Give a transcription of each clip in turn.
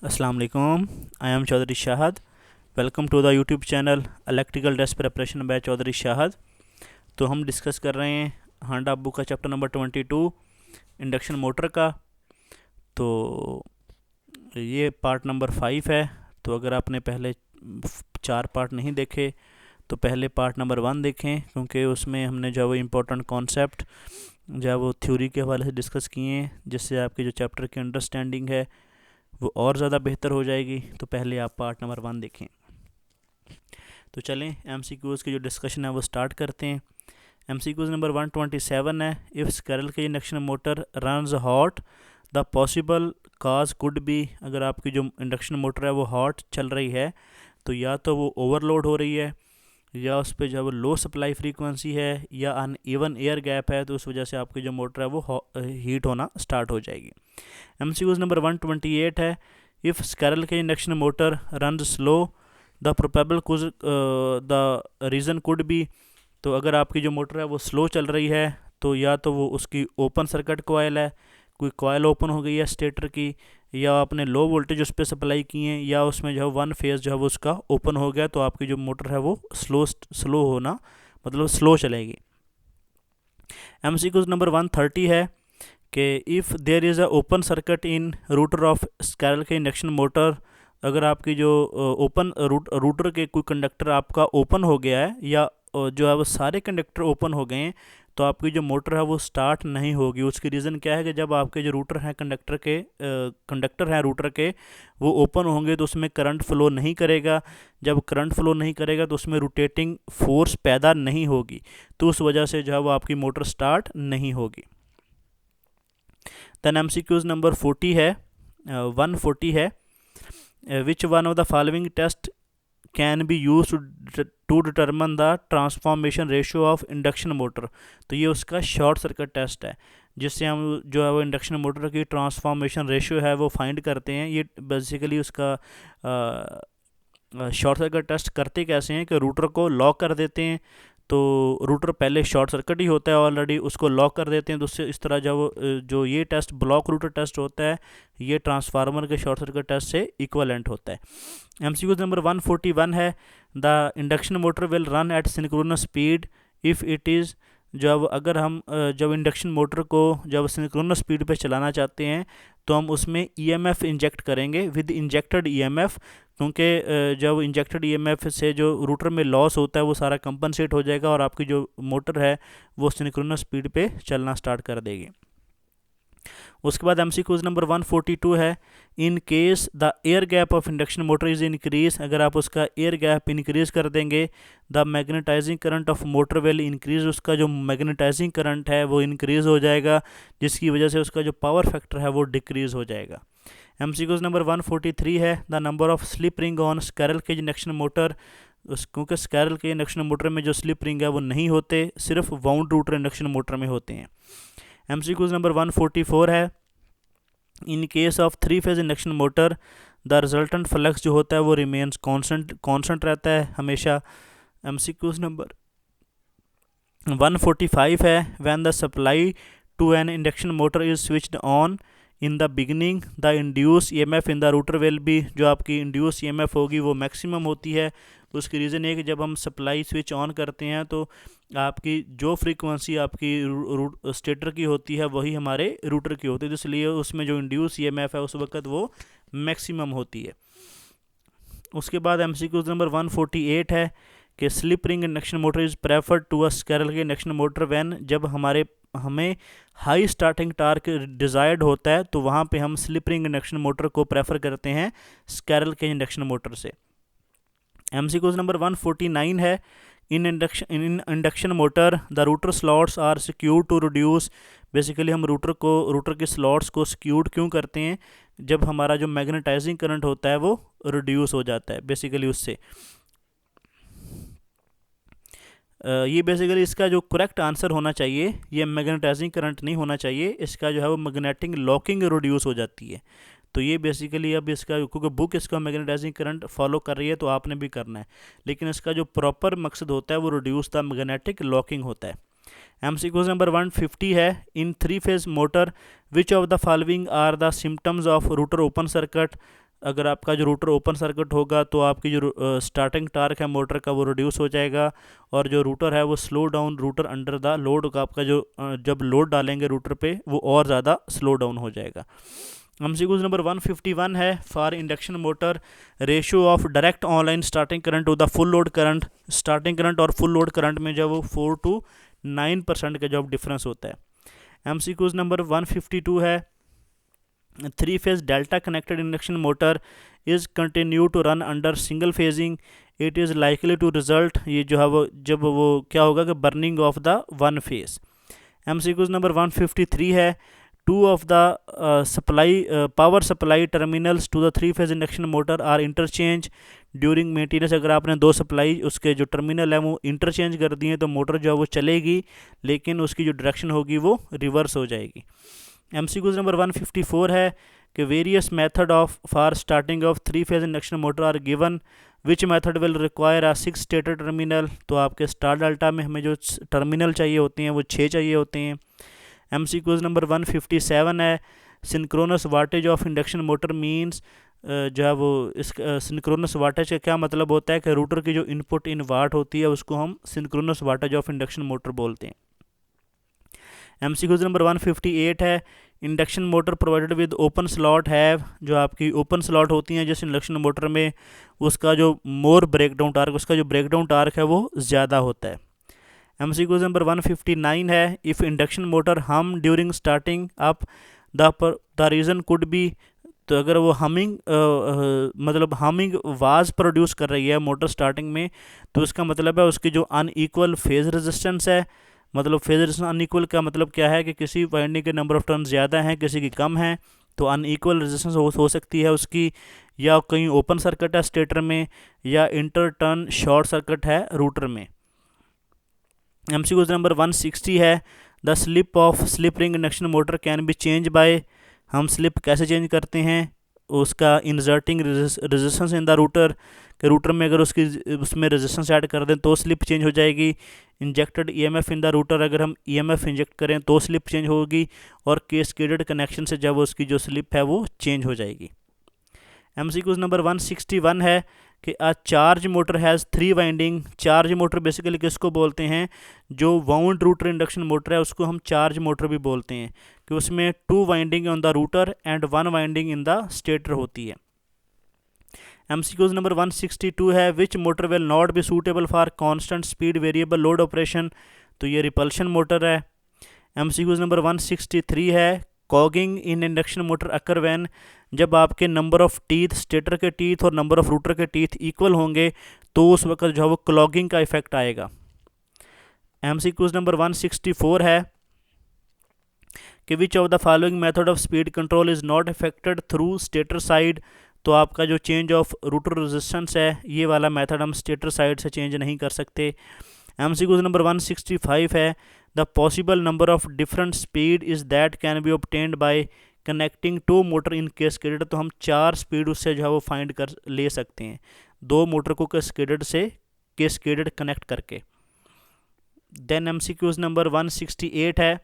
अस्सलाम वालेकुम। I am Chaudhary Shahad. Welcome to the YouTube channel electrical test preparation by Chaudhary Shahad. तो हम डिस्कस कर रहे हैं हांडा बुक का चैप्टर नंबर 22 इंडक्शन मोटर का। तो ये पार्ट नंबर 5 है। तो अगर आपने पहले 4 पार्ट नहीं देखे तो पहले पार्ट नंबर 1 देखें, क्योंकि उसमें हमने जो वो इम्पोर्टेंट कॉन्सेप्ट जो वो थ्योरी के हवाले से डिस्कस किए हैं, जिससे आपकी जो चैप्टर की अंडरस्टैंडिंग है वो और ज़्यादा बेहतर हो जाएगी। तो पहले आप पार्ट नंबर 1 देखें। तो चलें एमसीक्यूज़ की जो डिस्कशन है वो स्टार्ट करते हैं। एमसीक्यूज़ नंबर 127 है, if squirrel cage induction motor runs hot the possible cause could be. अगर आपकी जो इंडक्शन मोटर है वो हॉट चल रही है तो या तो वो ओवरलोड हो रही है, या उस पर जो लो सप्लाई फ्रीक्वेंसी है, या अनइवन एयर गैप है, तो उस वजह से आपकी जो मोटर है वो हीट होना स्टार्ट हो जाएगी। एमसीक्यूज़ नंबर 128 है, if squirrel cage induction motor run slow the probable the reason could be. तो अगर आपकी जो मोटर है वो स्लो चल रही है तो या तो वो उसकी ओपन सर्किट कोयल है, कोई कोयल ओपन हो गई है स्टेटर की, या आपने लो वोल्टेज उस पर सप्लाई की है, या उसमें जो है वन फेज़ जो है वो उसका ओपन हो गया, तो आपकी जो मोटर है वो स्लो होना मतलब स्लो चलेगी। एमसीक्यूज़ नंबर 130 है कि if there is a open circuit in rotor of squirrel cage induction motor. अगर आपकी जो ओपन रूटर के कोई कंडक्टर आपका ओपन हो गया है, या जो है वो सारे कंडक्टर ओपन हो गए हैं, तो आपकी जो मोटर है वो स्टार्ट नहीं होगी। उसकी रीज़न क्या है कि जब आपके जो रूटर हैं कंडक्टर हैं रूटर के वो ओपन होंगे तो उसमें करंट फ्लो नहीं करेगा। जब करंट फ्लो नहीं करेगा तो उसमें रोटेटिंग फोर्स पैदा नहीं होगी, तो उस वजह से जो है वो आपकी मोटर स्टार्ट नहीं होगी। दैन एमसीक्यूज़ नंबर 40 है 140 है, which one of the following test can be use to determine the transformation ratio of induction motor. तो ये उसका शॉर्ट सर्किट टेस्ट है, जिससे हम जो है वो इंडक्शन मोटर की ट्रांसफॉर्मेशन रेशियो है वो फाइंड करते हैं। ये बेसिकली उसका शॉर्ट सर्किट टेस्ट करते कैसे हैं कि रूटर को लॉक कर देते हैं। तो रूटर पहले शॉर्ट सर्किट ही होता है ऑलरेडी, उसको लॉक कर देते हैं, तो उससे इस तरह जो ये टेस्ट ब्लॉक रूटर टेस्ट होता है, ये ट्रांसफार्मर के शॉर्ट सर्किट टेस्ट से इक्वलेंट होता है। एमसीक्यू नंबर 141 है, the induction motor will run at synchronous speed if it is. जब अगर हम जब इंडक्शन मोटर को जब सिंक्रोनस स्पीड पे चलाना चाहते हैं तो हम उसमें ईएमएफ इंजेक्ट करेंगे विद इंजेक्टेड ईएमएफ, क्योंकि जब इंजेक्टेड ईएमएफ से जो रूटर में लॉस होता है वो सारा कंपनसेट हो जाएगा और आपकी जो मोटर है वो सिंक्रोनस स्पीड पे चलना स्टार्ट कर देगी। उसके बाद एमसीक्यूज नंबर 142 है, in case the air gap of induction motor is increase. अगर आप उसका एयर गैप इंक्रीज कर देंगे the magnetising current of motor will increase. उसका जो मैग्नेटाइजिंग करंट है वो इंक्रीज हो जाएगा, जिसकी वजह से उसका जो पावर फैक्टर है वो डिक्रीज हो जाएगा। एमसीक्यूज नंबर 143 है, the number of slip ring on squirrel cage induction motor. क्योंकि स्क्विरल केज इंडक्शन मोटर में जो स्लिप रिंग है वो नहीं होते, सिर्फ वाउंड रोटर इंडक्शन मोटर में होते हैं। एमसीक्यूज नंबर 144 है, in case of 3 phase induction motor the resultant flux जो होता है वो रिमेन्स कांस्टेंट रहता है हमेशा। एमसीक्यूज नंबर 145 है, when the supply to an induction motor is switched on in the beginning the induce EMF in the rotor will be. जो आपकी इंड्यूस ईएमएफ होगी वो मैक्सिमम होती है। उसकी रीज़न है कि जब हम सप्लाई स्विच ऑन करते हैं तो आपकी जो फ्रीक्वेंसी आपकी स्टेटर की होती है वही हमारे रूटर की होती है, तो इसलिए उसमें जो इंड्यूस ईएमएफ है उस वक्त वो मैक्सिमम होती है। उसके बाद एमसीक्यूज नंबर 148 है कि slip ring induction motor is preferred to a squirrel cage induction motor when, जब हमें हाई स्टार्टिंग टार्क डिज़ायर्ड होता है तो वहाँ पे हम स्लिप रिंग इंडक्शन मोटर को प्रेफर करते हैं स्क्विरल केज इंडक्शन मोटर से। एमसीक्यूज नंबर 149 है, in induction motor the rotor slots are skewed to reduce. Basically हम रूटर के स्लॉट्स को सिक्यूर्ड क्यों करते हैं, जब हमारा जो मैग्नेटाइजिंग करंट होता है वो रिड्यूस हो जाता है बेसिकली उससे। ये बेसिकली इसका जो करेक्ट आंसर होना चाहिए ये मैग्नेटाइजिंग करंट नहीं होना चाहिए, इसका जो है वो मैग्नेटिक लॉकिंग रिड्यूस हो जाती है। तो ये बेसिकली अब इसका क्योंकि बुक इसका मैग्नेटाइजिंग करंट फॉलो कर रही है तो आपने भी करना है, लेकिन इसका जो प्रॉपर मकसद होता है वो रिड्यूस द मैग्नेटिक लॉकिंग होता है। एमसीक्यूज नंबर 150 है, in 3 phase motor which of the following are the symptoms of rotor open circuit. अगर आपका जो रूटर ओपन सर्किट होगा तो आपकी जो स्टार्टिंग टार्क है मोटर का वो रिड्यूस हो जाएगा, और जो रूटर है वो slow down router under the load का, आपका जो जब लोड डालेंगे रूटर पे वो और ज़्यादा स्लो डाउन हो जाएगा। एमसीक्यूज नंबर 151 है, for induction motor ratio of direct online starting current to the full load current. Starting current और फुल लोड करंट में जब वो 4 to 9% का जब डिफरेंस होता है। एमसीक्यूज नंबर 152 है, 3 phase delta connected induction motor is continue to run under single phasing, it is likely to result, ये जो है वो जब वो क्या होगा कि burning of the one phase. MCQs number 153 है, 2 of the power supply terminals to the 3 phase induction motor are interchange during maintenance. अगर आपने 2 सप्लाई उसके जो टर्मिनल है वो इंटरचेंज कर दिए तो मोटर जो है वो चलेगी, लेकिन उसकी जो डायरेक्शन होगी वो रिवर्स हो जाएगी। एमसीक्यूज नंबर 154 है कि various method of for starting of 3 phase induction motor are given, which method will require 6 stator terminal. तो आपके स्टार डेल्टा में हमें जो टर्मिनल चाहिए होते हैं वो 6 चाहिए होते हैं। एमसीक्यूज नंबर 157 है, synchronous wattage of induction motor means, जो है वो इस सिंक्रोनस वाटेज का क्या मतलब होता है कि रूटर की जो इनपुट इन वाट होती है उसको हम synchronous wattage of induction motor बोलते हैं। एमसीक्यूज नंबर 158 है, induction motor provided with open slot have, जो आपकी ओपन स्लॉट होती हैं जिस इंडक्शन मोटर में उसका जो मोर ब्रेकडाउन टार्क, उसका जो ब्रेकडाउन टार्क है वो ज़्यादा होता है। एमसीक्यूज नंबर 159 है, इफ़ इंडक्शन मोटर हम during starting up the reason could be, तो अगर वो मतलब हमिंग आवाज़ प्रोड्यूस कर रही है मोटर स्टार्टिंग में तो उसका मतलब है उसकी जो अनईक्वल फेज रेजिस्टेंस है, मतलब फेज रेजिस्टेंस अनईक्वल का मतलब क्या है कि किसी वाइंडिंग के नंबर ऑफ टर्न ज़्यादा हैं किसी की कम है, तो अनईक्वल रेजिस्टेंस हो सकती है उसकी, या कहीं ओपन सर्किट है स्टेटर में, या इंटर टर्न शॉर्ट सर्किट है रूटर में। एमसीक्यूज नंबर 160 है, the slip of slip ring induction motor can be change bye, हम स्लिप कैसे चेंज करते हैं, उसका inserting resistance in the router, के रूटर में अगर उसमें रेजिस्टेंस ऐड कर दें तो स्लिप चेंज हो जाएगी। Injected EMF in the router, अगर हम ईएमएफ इंजेक्ट करें तो स्लिप चेंज होगी, और कैस्केडेड कनेक्शन से जब उसकी जो स्लिप है वो चेंज हो जाएगी। एमसीक्यूज नंबर 161 है कि a charge motor has 3 winding, charge motor basically किसको बोलते हैं, जो वाउंड रूटर इंडक्शन मोटर है उसको हम चार्ज मोटर भी बोलते हैं, कि उसमें 2 winding on the rotor and 1 winding in the stator होती है। एमसीक्यूज नंबर 162 है, which motor will not be suitable for constant speed variable load operation, तो ये रिपल्शन मोटर है। एमसीक्यूज नंबर 163 है, cogging in induction motor occur when, जब आपके number of teeth stator के टीथ और नंबर ऑफ रूटर के टीथ इक्वल होंगे तो उस वक्त जो है वो क्लॉगिंग का इफेक्ट आएगा। एमसीक्यूज नंबर 164 है कि विच of the following method of speed control is not affected through stator side, तो आपका जो चेंज ऑफ रूटर रेजिस्टेंस है ये वाला मेथड हम स्टेटर साइड से चेंज नहीं कर सकते। एमसीक्यूज नंबर 165 है, the possible number of different speed is that can be obtained by connecting 2 motor in cascaded, तो हम 4 स्पीड उससे जो है वो फाइंड कर ले सकते हैं 2 मोटर को कैस्केडेड से कैस्केडेड कनेक्ट करके। देन एमसीक्यूज नंबर 168 है,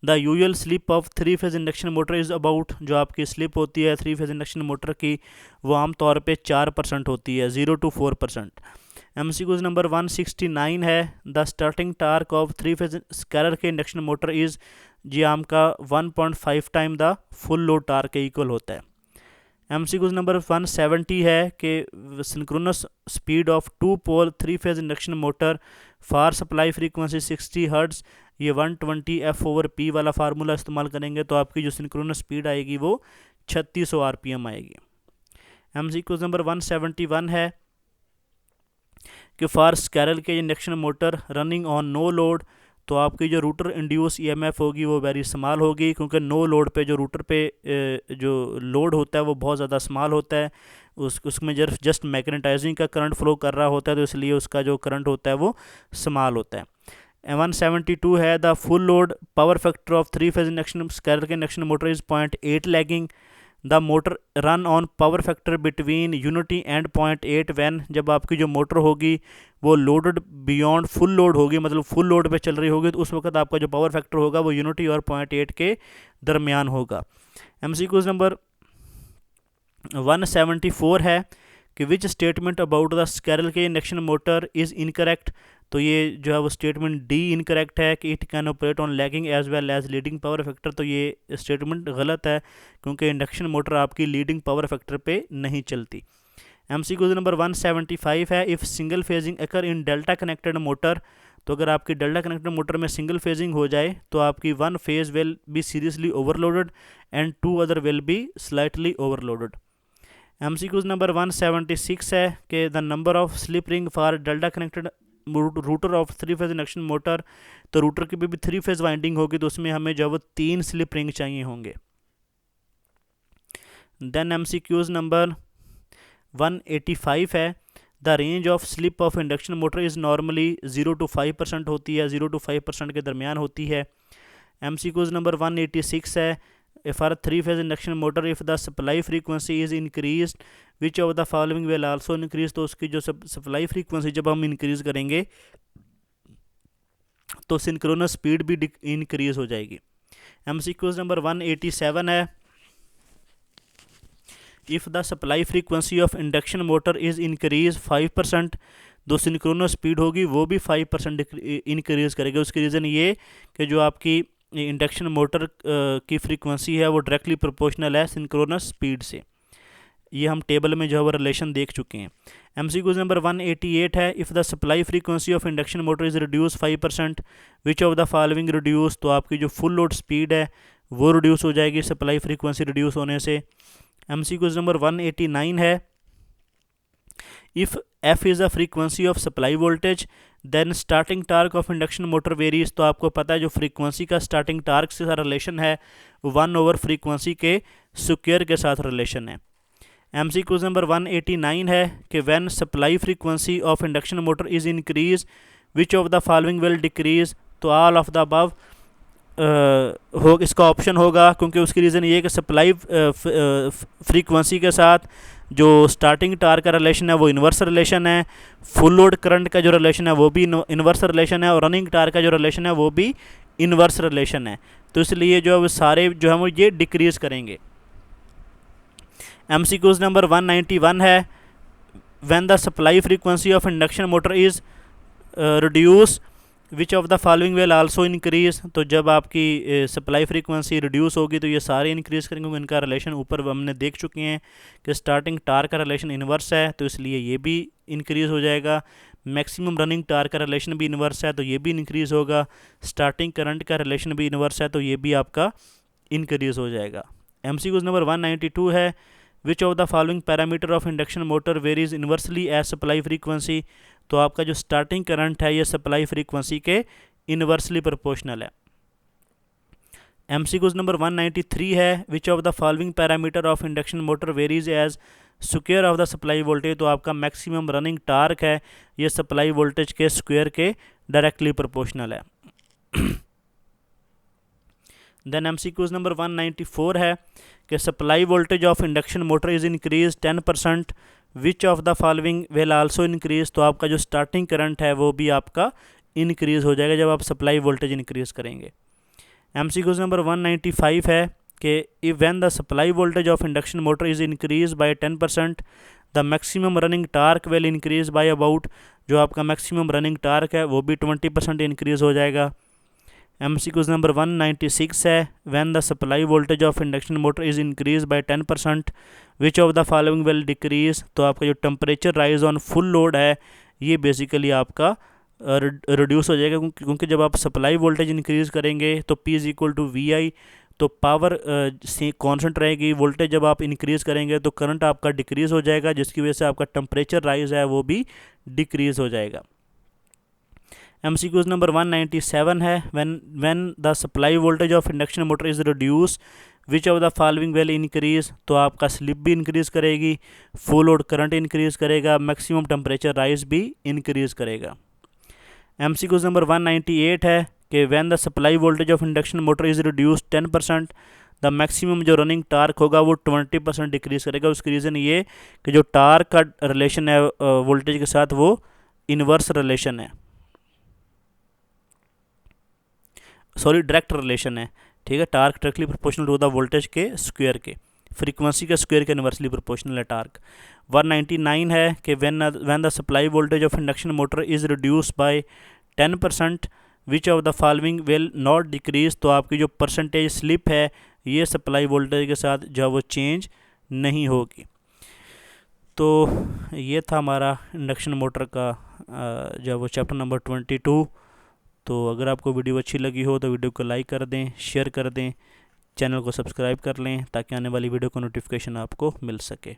the usual slip of 3 phase induction motor is about, जो आपकी स्लिप होती है 3 फेज इंडक्शन मोटर की वो आमतौर पे 4% होती है, 0 to 4%। एमसीक्यूज नंबर 169 है, the starting torque of 3 phase squirrel cage induction motor is, जी आपका 1.5 time the full load torque के इक्वल होता है। एमसीक्यूज नंबर 170 है कि synchronous speed of 2 pole 3 phase induction motor for supply frequency 60 hertz, ये 120 F/P वाला फार्मूला इस्तेमाल करेंगे तो आपकी जो सिंक्रोनस स्पीड आएगी वो 3600 RPM आएगी। एमसीक्यूज नंबर 171 है कि for squirrel cage induction motor running on no load, तो आपकी जो रूटर इंड्यूस ईएमएफ होगी वो वेरी स्मॉल होगी, क्योंकि नो लोड पे जो रूटर पे जो लोड होता है वो बहुत ज़्यादा स्मॉल होता है, उसमें जस्ट मैग्नेटाइजिंग का करंट फ्लो कर रहा होता है, तो इसलिए उसका जो करंट होता है वो स्मॉल होता है। 172 है, the full load power factor of 3 phase induction squirrel cage induction motor is 0.8 lagging, the motor run on power factor between unity and 0.8 when, जब आपकी जो मोटर होगी वो लोडेड बियॉन्ड फुल लोड होगी, मतलब फुल लोड पे चल रही होगी, तो उस वक्त आपका जो पावर फैक्टर होगा वो यूनिटी और 0.8 के दरमियान होगा। एमसीक्यूज नंबर 174 है कि which statement about the squirrel cage induction motor is incorrect. तो ये जो है वो स्टेटमेंट डी इनकरेक्ट है कि it can operate on lagging as well as leading power factor. तो ये स्टेटमेंट गलत है क्योंकि इंडक्शन मोटर आपकी लीडिंग पावर फैक्टर पे नहीं चलती। MCQ नंबर 175 है, if single phasing occur in delta connected motor. तो अगर आपकी डेल्टा कनेक्टेड मोटर में सिंगल फेजिंग हो जाए तो आपकी one phase will be seriously overloaded and two other will be slightly overloaded. MCQ number 176 है कि the number of slip ring for delta connected router of three phase induction motor. तो router की भी three phase winding होगी तो उसमें हमें जो है वो 3 स्लिप रिंग चाहिए होंगे। देन MCQ नंबर 185 है, the range of slip of induction motor is normally 0 to 5% होती है, 0 to 5% के दरमियान होती है। MCQ नंबर 186 है, for three phase induction motor if the supply frequency is increase which of the following will also increase. तो उसकी जो सप्लाई फ्रीक्वेंसी जब हम इंक्रीज़ करेंगे तो सिंक्रोनस स्पीड भी इंक्रीज हो जाएगी। MCQ नंबर 187 है, if the supply frequency of induction motor is increase 5%। जो सिंक्रोनस स्पीड होगी वो भी 5% इंक्रीज करेगा। उसकी रीज़न ये कि जो आपकी इंडक्शन मोटर की फ्रीक्वेंसी है वो डायरेक्टली प्रोपोर्शनल है सिंक्रोनस स्पीड से। ये हम टेबल में जो है वो रिलेशन देख चुके हैं। MCQ नंबर 188 है, if the supply frequency of induction motor is reduce 5% which of the following reduce. तो आपकी जो फुल लोड स्पीड है वो रिड्यूस हो जाएगी सप्लाई फ्रीक्वेंसी रिड्यूस होने से। MCQ नंबर 189 है, if F is the frequency of supply voltage then starting torque of induction motor varies. तो आपको पता है जो फ्रीक्वेंसी का स्टार्टिंग टार्क से सारा रिलेशन है 1 over फ्रीक्वेंसी के स्क्वायर के साथ रिलेशन है। MCQ नंबर 189 है कि when supply frequency of induction motor is increase which of the following will decrease. तो ऑल ऑफ द अबव हो इसका ऑप्शन होगा, क्योंकि उसकी रीज़न ये है कि सप्लाई फ्रीक्वेंसी के साथ जो स्टार्टिंग टार्क का रिलेशन है वो इन्वर्स रिलेशन है, फुल लोड करंट का जो रिलेशन है वो भी इन्वर्स रिलेशन है और रनिंग टार्क का जो रिलेशन है वो भी इन्वर्स रिलेशन है। तो इसलिए जो है वो सारे जो है वो ये डिक्रीज करेंगे। MCQ नंबर 191 है, when the supply frequency of induction motor is reduce which of the following will also increase. तो जब आपकी सप्लाई फ्रीक्वेंसी रिड्यूस होगी तो ये सारे इंक्रीज करेंगे। इनका रिलेशन ऊपर हमने देख चुके हैं कि स्टार्टिंग टार्क का रिलेशन इन्वर्स है तो इसलिए ये भी इंक्रीज हो जाएगा। मैक्सिमम रनिंग टार्क का रिलेशन भी इन्वर्स है तो ये भी इंक्रीज होगा। स्टार्टिंग करंट का रिलेशन भी इन्वर्स है तो ये भी आपका इंक्रीज हो जाएगा। MCQ नंबर 192 है, which of the following parameter of induction motor varies inversely as supply frequency. तो आपका जो स्टार्टिंग करंट है ये सप्लाई फ्रीक्वेंसी के इन्वर्सली प्रोपोर्शनल है। MCQ नंबर 193 है, which of the following parameter of induction motor varies as square of the supply voltage. तो आपका मैक्सिमम रनिंग टार्क है ये सप्लाई वोल्टेज के स्क्वायर के डायरेक्टली प्रोपोर्शनल है। देन MCQ नंबर 194 है कि supply voltage of induction motor is increase 10% which of the following will also increase. तो आपका जो स्टार्टिंग करंट है वो भी आपका इंक्रीज हो जाएगा जब आप सप्लाई वोल्टेज इंक्रीज करेंगे। MCQ नंबर 195 है कि if when the supply voltage of induction motor is increase by 10% the maximum running torque will increase by about. जो आपका मैक्सिमम रनिंग टार्क है वो भी 20% इंक्रीज हो जाएगा। MCQ नंबर 196 है, when the supply voltage of induction motor is increase by 10% which of the following will decrease. तो आपका जो temperature rise on full load है ये बेसिकली आपका रिड्यूस हो जाएगा, क्योंकि जब आप सप्लाई वोल्टेज इंक्रीज करेंगे तो P is equal to VI। तो पावर कॉन्स्टेंट रहेगी, वोल्टेज जब आप इंक्रीज करेंगे तो करंट आपका डिक्रीज हो जाएगा जिसकी वजह से आपका टेम्परेचर राइज है वो भी डिक्रीज हो जाएगा। MCQ नंबर 197 है, when the supply voltage of induction motor is reduce which of the following will increase. तो आपका स्लिप भी इंक्रीज करेगी, फुल लोड करंट इंक्रीज करेगा, मैक्सिमम टेम्परेचर राइज भी इंक्रीज करेगा। MCQ नंबर 198 है कि when the supply voltage of induction motor is reduce 10% the maximum जो रनिंग टार्क होगा वो 20% डिक्रीज करेगा। उसकी रीज़न ये कि जो टार्क का रिलेशन है वोल्टेज के साथ वो इन्वर्स रिलेशन है, सॉरी डायरेक्ट रिलेशन है, ठीक है। Torque directly proportional to the voltage के स्क्वायर के। फ्रीक्वेंसी का स्क्वायर के इनवर्सली प्रोपोर्शनल है टार्क। 199 है कि when the supply voltage of induction motor is reduce by 10%, which of the following will not decrease. तो आपकी जो परसेंटेज स्लिप है ये सप्लाई वोल्टेज के साथ जो वो चेंज नहीं होगी। तो ये था हमारा इंडक्शन मोटर का जो वो चैप्टर नंबर 22। तो अगर आपको वीडियो अच्छी लगी हो तो वीडियो को लाइक कर दें, शेयर कर दें, चैनल को सब्सक्राइब कर लें ताकि आने वाली वीडियो का नोटिफिकेशन आपको मिल सके।